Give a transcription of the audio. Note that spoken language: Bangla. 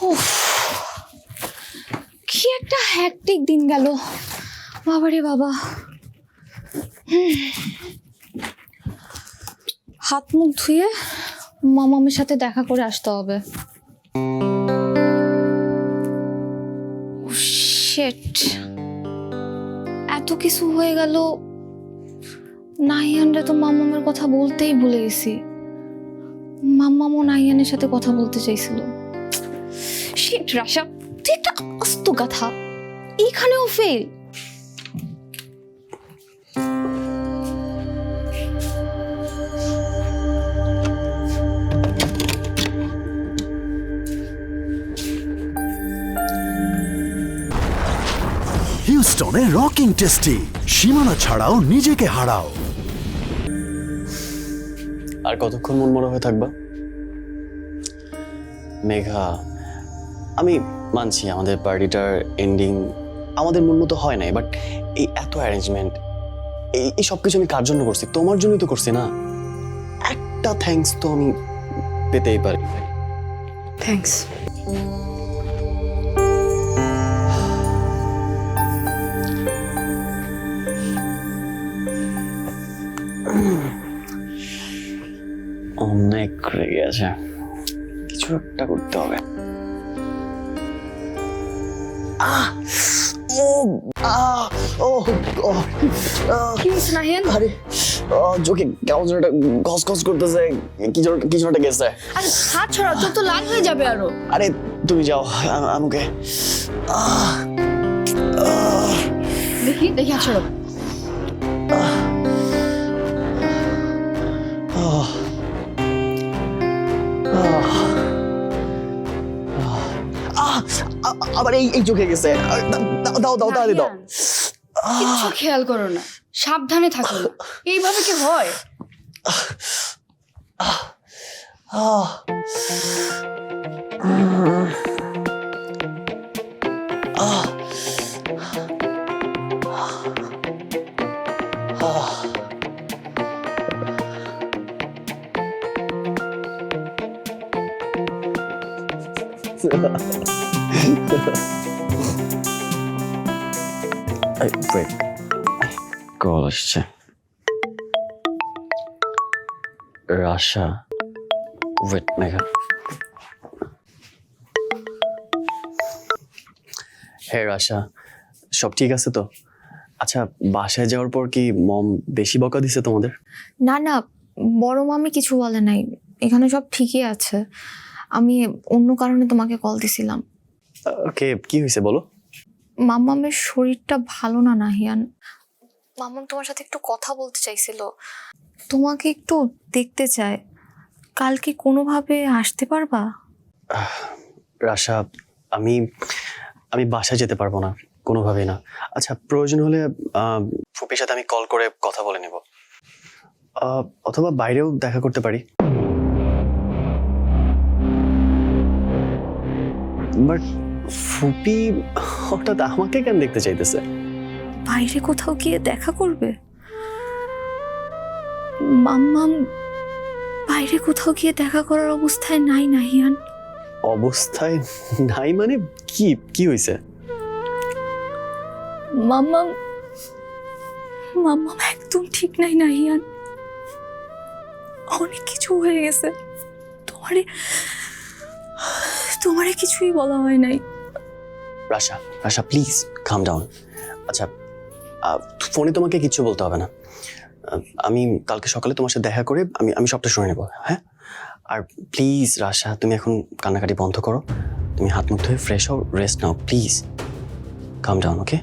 উফ, কি একটা হ্যাকটিক দিন গেল বাবারে বাবা। হাত মুখ ধুয়ে মামামের সাথে দেখা করে আসতে হবে। শিট, এত কিছু হয়ে গেল, নাহিয়ানরে তো মামামের কথা বলতেই ভুলে গেছি। মামামও নাহিয়ানের সাথে কথা বলতে চাইছিল। শিট রাশা, তুই একটা আস্ত গাথা, এইখানেও ফেল। হিউস্টনে রকিং টেস্টি, সীমানা ছাড়াও নিজেকে হারাও। আর কতক্ষণ মনমরা হয়ে থাকবা? মেঘা, আমি মানছি আমাদের পার্টিটার এন্ডিং আমাদের মন মতো হয় নাই, বাট এই এত অ্যারেঞ্জমেন্ট, এই সব কিছু আমি কার জন্য করছি? তোমার জন্যই তো করছি না? একটা থ্যাঙ্কস তো আমি পেতেই পারি। থ্যাঙ্কস। অনেক রেগে আছে, কিছু একটা করতে হবে। কি হয়েছে নাহিয়ান? আরে চোখে কেমন যেন একটা ঘসঘস করতেছে, কিছু একটা গেছে। আরে হাত ছড়াও, চোখ তো লাল হয়ে যাবে আরো। আরে তুমি যাও, আমাকে দেখি দেখি হাত ছড়াও। আবার এই চোখে গেছে। দাও দাও তাড়াতাড়ি দাও। কিচ্ছু খেয়াল করো না, সাবধানে থাকো। এইভাবে কি হয়? কল আসছে। রাশা, ওয়েট মেঘা। হ্যাঁ রাশা, সব ঠিক আছে তো? আচ্ছা, বাসায় যাওয়ার পর কি মম বেশি বকা দিছে তোমাদের? না না, বড় মামি কিছু বলে নাই, এখানে সব ঠিকই আছে। আমি অন্য কারণে তোমাকে কল দিছিলাম। ওকে, কি হয়েছে বলো? মামামের শরীরটা ভালো না নাহিয়ান। মামাম তোমার সাথে একটু কথা বলতে চাইছিল, তোমাকে একটু দেখতে চায়। কালকে কোনোভাবে আসতে পারবা? রাশা, আমি বাসায় যেতে পারবো না, কোনোভাবেই না। আচ্ছা, প্রয়োজন হলে ফুপির সাথে আমি কল করে কথা বলে নেব, অথবা বাইরেও দেখা করতে পারি। বাট ফুপি হঠাৎ আমাকে কেন দেখতে চাইতেছে? বাইরে কোথাও গিয়ে দেখা করবে? মাম্মাম বাইরে কোথাও গিয়ে দেখা করার অবস্থায় নাই নাহিয়ান। অবস্থায় নাই মানে কি? কি হয়েছে? মাম্মাম মাম্মাম একদম ঠিক নাই নাহিয়ান, অনেক কিছু হয়ে গেছে। তোমারে কিছুই বলা হয় নাই। রাশা, রাশা প্লিজ কাম ডাউন। আচ্ছা, ফোনে তোমাকে কিচ্ছু বলতে হবে না। আমি কালকে সকালে তোমার সাথে দেখা করে আমি সবটা শুনে নেব, হ্যাঁ? আর প্লিজ রাশা, তুমি এখন কান্নাকাটি বন্ধ করো, তুমি হাত মুখ ধুয়ে ফ্রেশ হও, রেস্ট নাও, প্লিজ কাম ডাউন, ওকে?